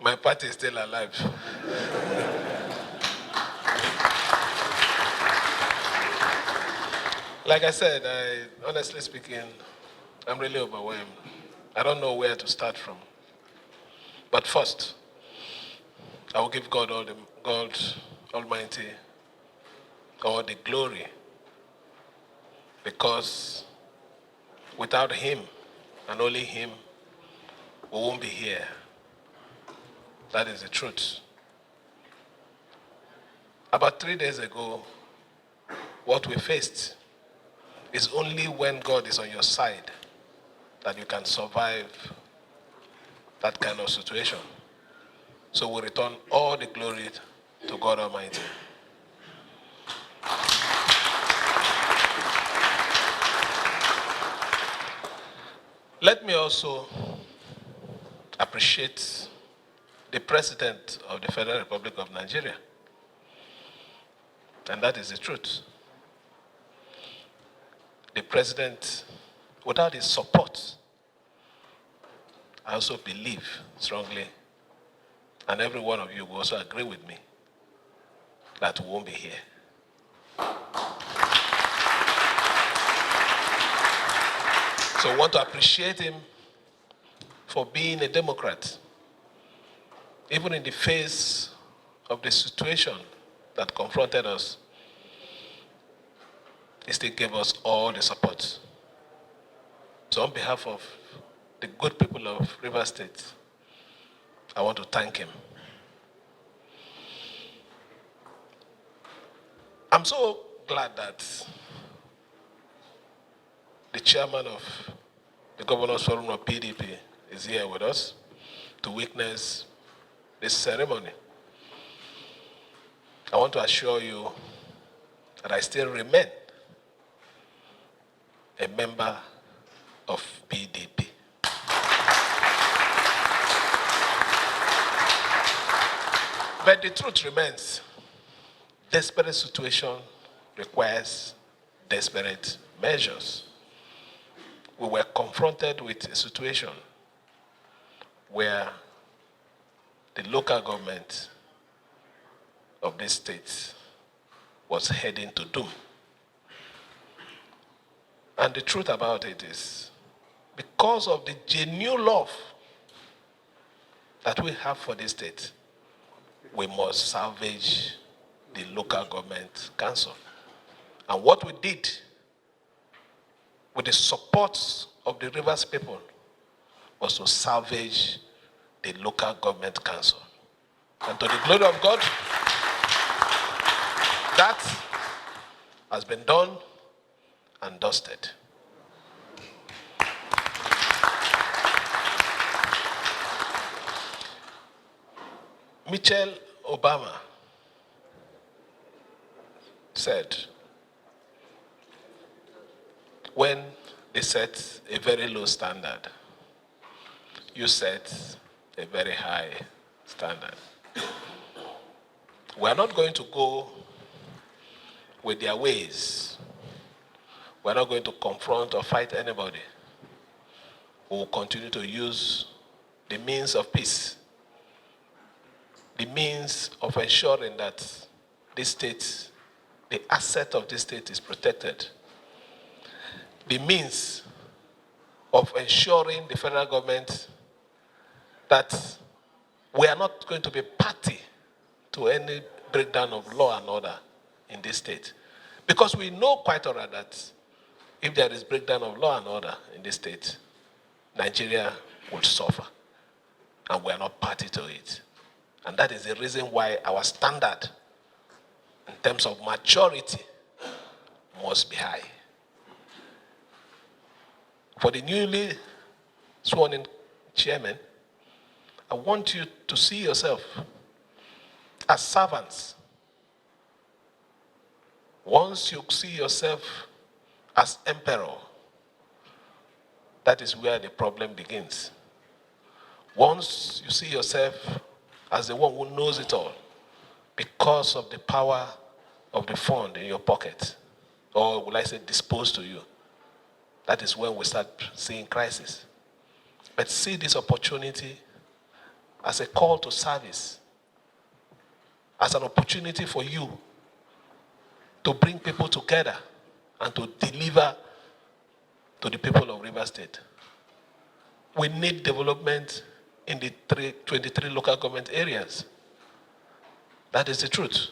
My party is still alive. Like I said, honestly speaking, I'm really overwhelmed. I don't know where to start from. But first, I will give God Almighty all the glory, because without Him and only Him, we won't be here. That is the truth. About 3 days ago, what we faced is only when God is on your side that you can survive that kind of situation. So we return all the glory to God Almighty. Let me also appreciate the President of the Federal Republic of Nigeria. And that is the truth. The President, without his support, I also believe strongly, and every one of you will also agree with me, that we won't be here. So I want to appreciate him for being a Democrat. Even in the face of the situation that confronted us, he still gave us all the support. So on behalf of the good people of Rivers State, I want to thank him. I'm so glad that the chairman of the Governors Forum of PDP is here with us to witness this ceremony. I want to assure you that I still remain a member of PDP. But the truth remains, desperate situation requires desperate measures. We were confronted with a situation where the local government of this state was heading to doom. And the truth about it is, because of the genuine love that we have for this state, we must salvage the local government council. And what we did with the support of the Rivers people was to salvage the local government council. And to the glory of God, that has been done and dusted. Michelle Obama said, when they set a very low standard, you set a very high standard. We are not going to go with their ways. We are not going to confront or fight anybody. We will continue to use the means of peace, the means of ensuring that this state, the asset of this state is protected, the means of ensuring the federal government that we are not going to be party to any breakdown of law and order in this state. Because we know quite all right that if there is breakdown of law and order in this state, Nigeria will suffer. And we are not party to it. And that is the reason why our standard in terms of maturity must be high. For the newly sworn in chairman, I want you to see yourself as servants. Once you see yourself as emperor, that is where the problem begins. Once you see yourself as the one who knows it all, because of the power of the fund in your pocket, or will I say disposed to you, that is when we start seeing crisis. But see this opportunity as a call to service, as an opportunity for you to bring people together and to deliver to the people of Rivers State. We need development in the 23 local government areas. That is the truth.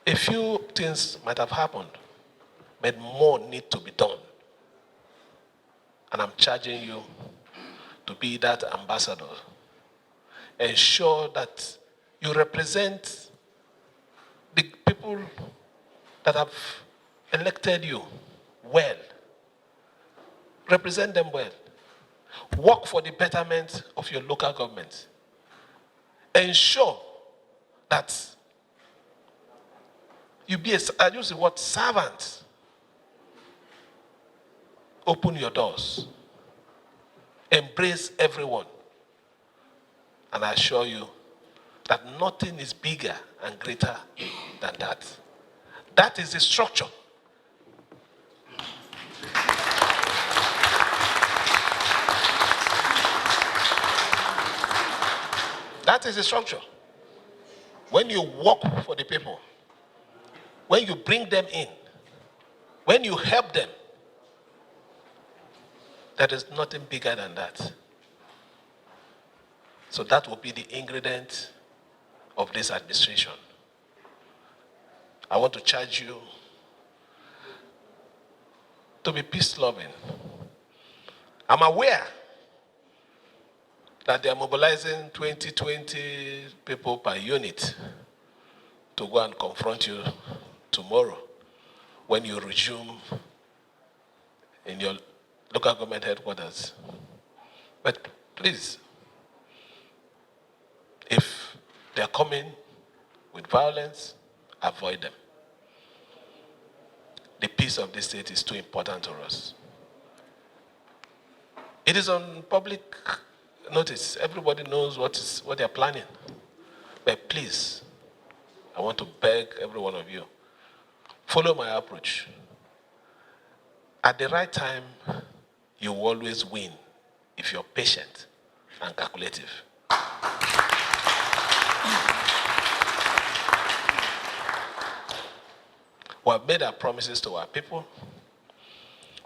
A few things might have happened, but more need to be done. And I'm charging you to be that ambassador. Ensure that you represent the people that have elected you well. Represent them well. Work for the betterment of your local government. Ensure that you be I use the word servant. Open your doors. Embrace everyone. And I assure you that nothing is bigger and greater than that. That is the structure. That is the structure. When you work for the people, when you bring them in, when you help them, there is nothing bigger than that. So that will be the ingredient of this administration. I want to charge you to be peace-loving. I'm aware that they are mobilizing 20 people per unit to go and confront you tomorrow when you resume in your local government headquarters. But please, if they are coming with violence, avoid them. The peace of this state is too important to us. It is on public notice. Everybody knows what they are planning. But please, I want to beg every one of you, follow my approach. At the right time, you will always win if you're patient and calculative. We have made our promises to our people.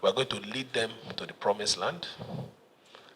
We are going to lead them to the promised land.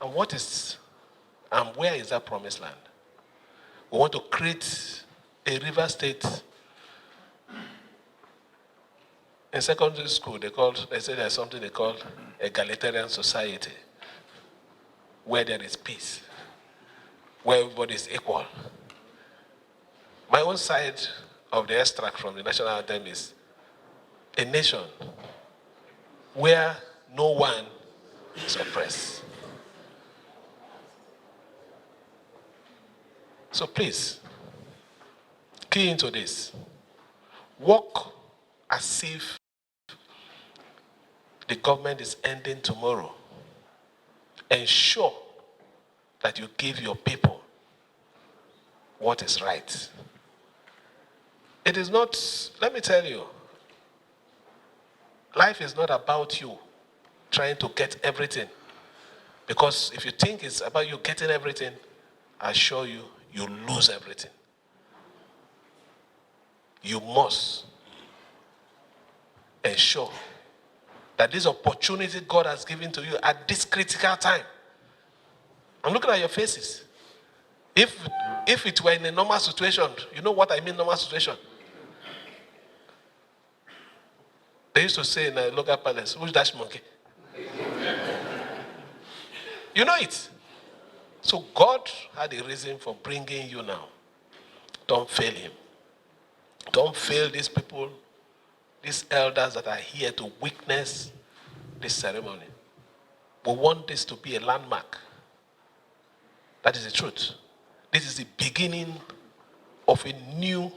And where is that promised land? We want to create a river state. In secondary school, they say there's something they call egalitarian society, where there is peace, where everybody is equal. My own side of the extract from the national anthem is a nation where no one is oppressed. So please, key into this. Work as if the government is ending tomorrow. Ensure that you give your people what is right. It is not, let me tell you, life is not about you trying to get everything. Because if you think it's about you getting everything, I assure you, you lose everything. You must ensure that this opportunity God has given to you at this critical time. I'm looking at your faces. If it were in a normal situation, you know what I mean normal situation? They used to say in a local palace, who's that monkey? You know it. So God had a reason for bringing you now. Don't fail him. Don't fail these people, these elders that are here to witness this ceremony. We want this to be a landmark. That is the truth. This is the beginning of a new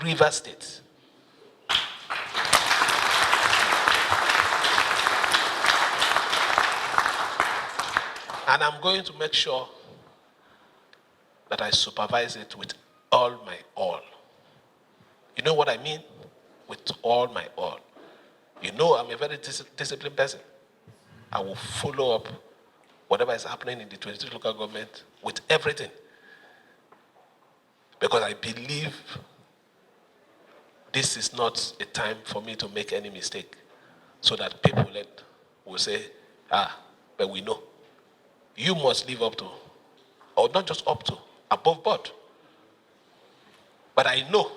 river state. And I'm going to make sure that I supervise it with all my all. You know what I mean? With all my all. You know I'm a very disciplined person. I will follow up whatever is happening in the 23 local government with everything. Because I believe this is not a time for me to make any mistake, so that people will say, but we know. You must live up to, or not just up to, above board. But I know,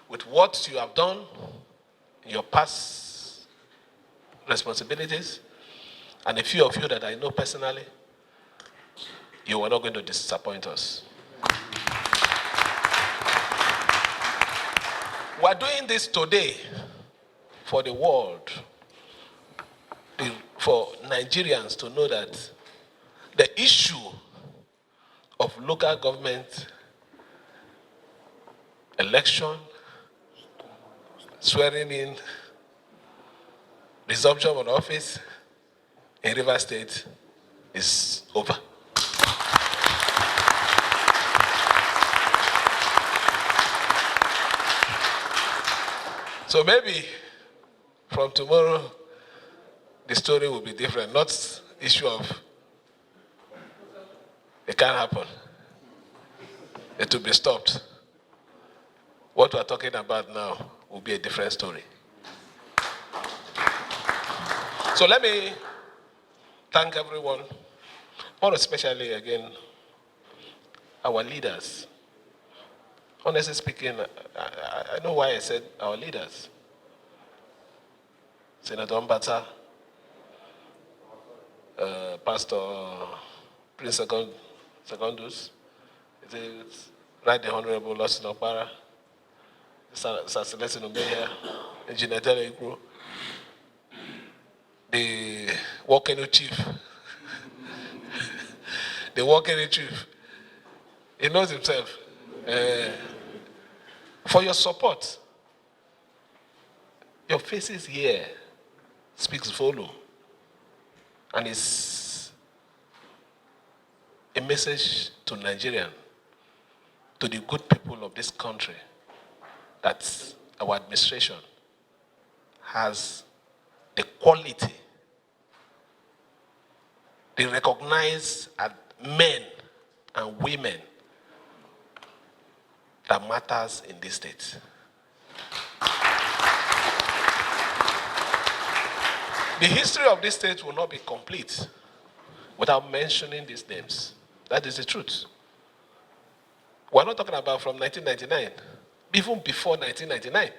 with what you have done in your past responsibilities, and a few of you that I know personally, you are not going to disappoint us. We are doing this today for the world, for Nigerians to know that the issue of local government election, swearing in, resumption of office in Rivers State is over. So maybe from tomorrow, the story will be different. Not issue of it can't happen. It will be stopped. What we're talking about now will be a different story. So let me thank everyone, more especially again, our leaders. Honestly speaking, I know why I said our leaders. Senator Mbata, Pastor Prince Secondus, Right the Honorable Lawson Okpara, Celestine Omeya, Engineer Telekru, the walking chief, the walking chief. He knows himself. For your support. Your faces here speaks volume, and it's a message to Nigerians, to the good people of this country, that our administration has the quality, they recognize men and women that matters in this state. The history of this state will not be complete without mentioning these names. That is the truth. We're not talking about from 1999, even before 1999.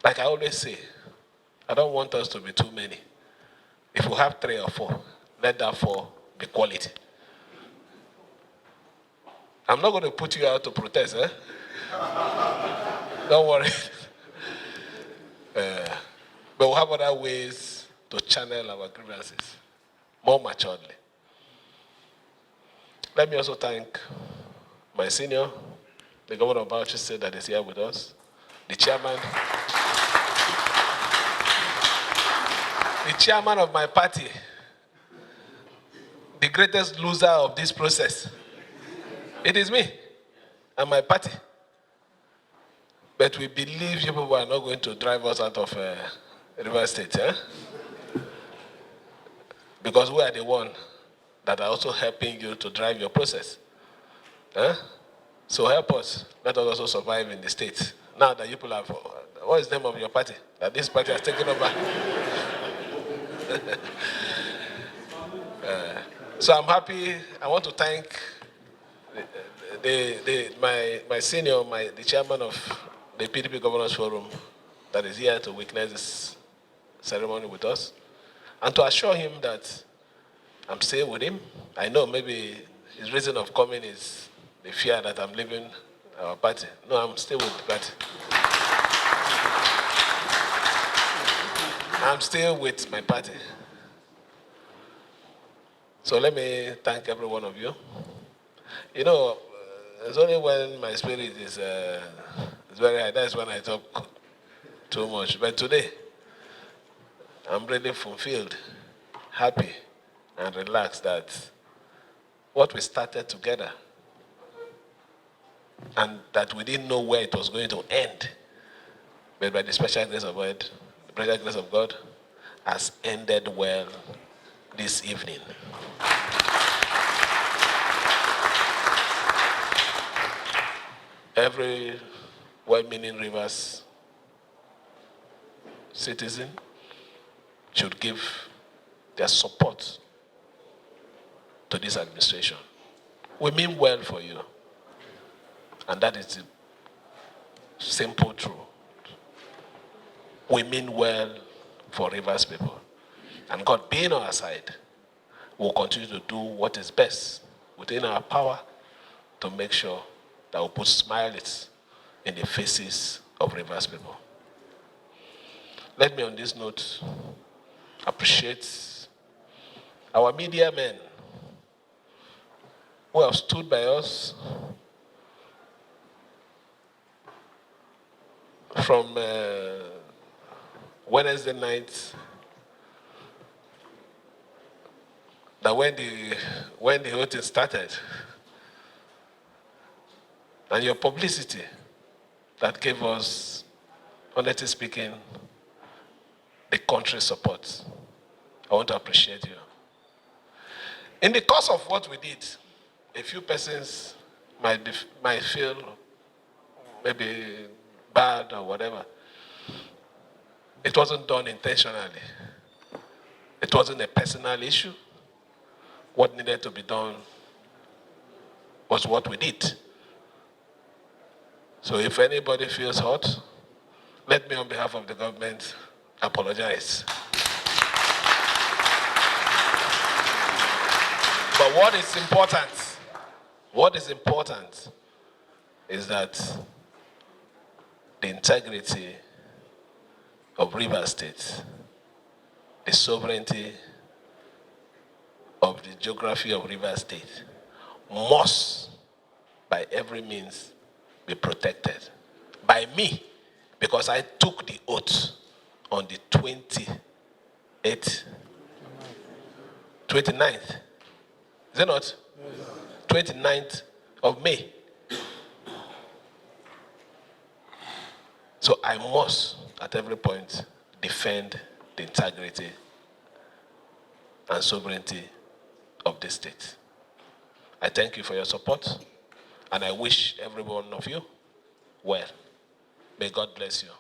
Like I always say, I don't want us to be too many. If we have 3 or 4, let that 4 be quality. I'm not going to put you out to protest, eh? Don't worry. But we'll have other ways to channel our grievances more maturely. Let me also thank my senior, the governor of Bauchi State that is here with us, the chairman of my party, the greatest loser of this process. It is me and my party. But we believe you people are not going to drive us out of Rivers State, eh? Because we are the one that are also helping you to drive your process. Eh? So help us. Let us also survive in the state. Now that you people have, what is the name of your party? That this party has taken over. So I'm happy. I want to thank my senior, the chairman of the PDP Governors Forum that is here to witness this ceremony with us, and to assure him that I'm staying with him. I know maybe his reason of coming is the fear that I'm leaving our party. No, I'm still with the party. I'm still with my party. So let me thank every one of you. You know, it's only when my spirit is very high, that's when I talk too much. But today, I'm really fulfilled, happy, and relaxed that what we started together, and that we didn't know where it was going to end, but by the special grace of God, the special grace of God, has ended well this evening. every well-meaning Rivers citizen should give their support to this administration. We mean well for you. And that is the simple truth. We mean well for Rivers people. And God being on our side, we'll continue to do what is best within our power to make sure that we put smiles in the faces of Rivers people. Let me on this note appreciate our media men who have stood by us from Wednesday night, that when the whole thing started, and your publicity that gave us, honestly speaking, the country's support. I want to appreciate you. In the course of what we did, a few persons might feel maybe bad or whatever. It wasn't done intentionally. It wasn't a personal issue. What needed to be done was what we did. So if anybody feels hurt, let me on behalf of the government apologize. But what is important is that the integrity of Rivers State, the sovereignty of the geography of Rivers State must, by every means, be protected. By me, because I took the oath on the 29th. Is it not? Yes. 29th of May. So I must, at every point, defend the integrity and sovereignty of the state. I thank you for your support, and I wish every one of you well. May God bless you.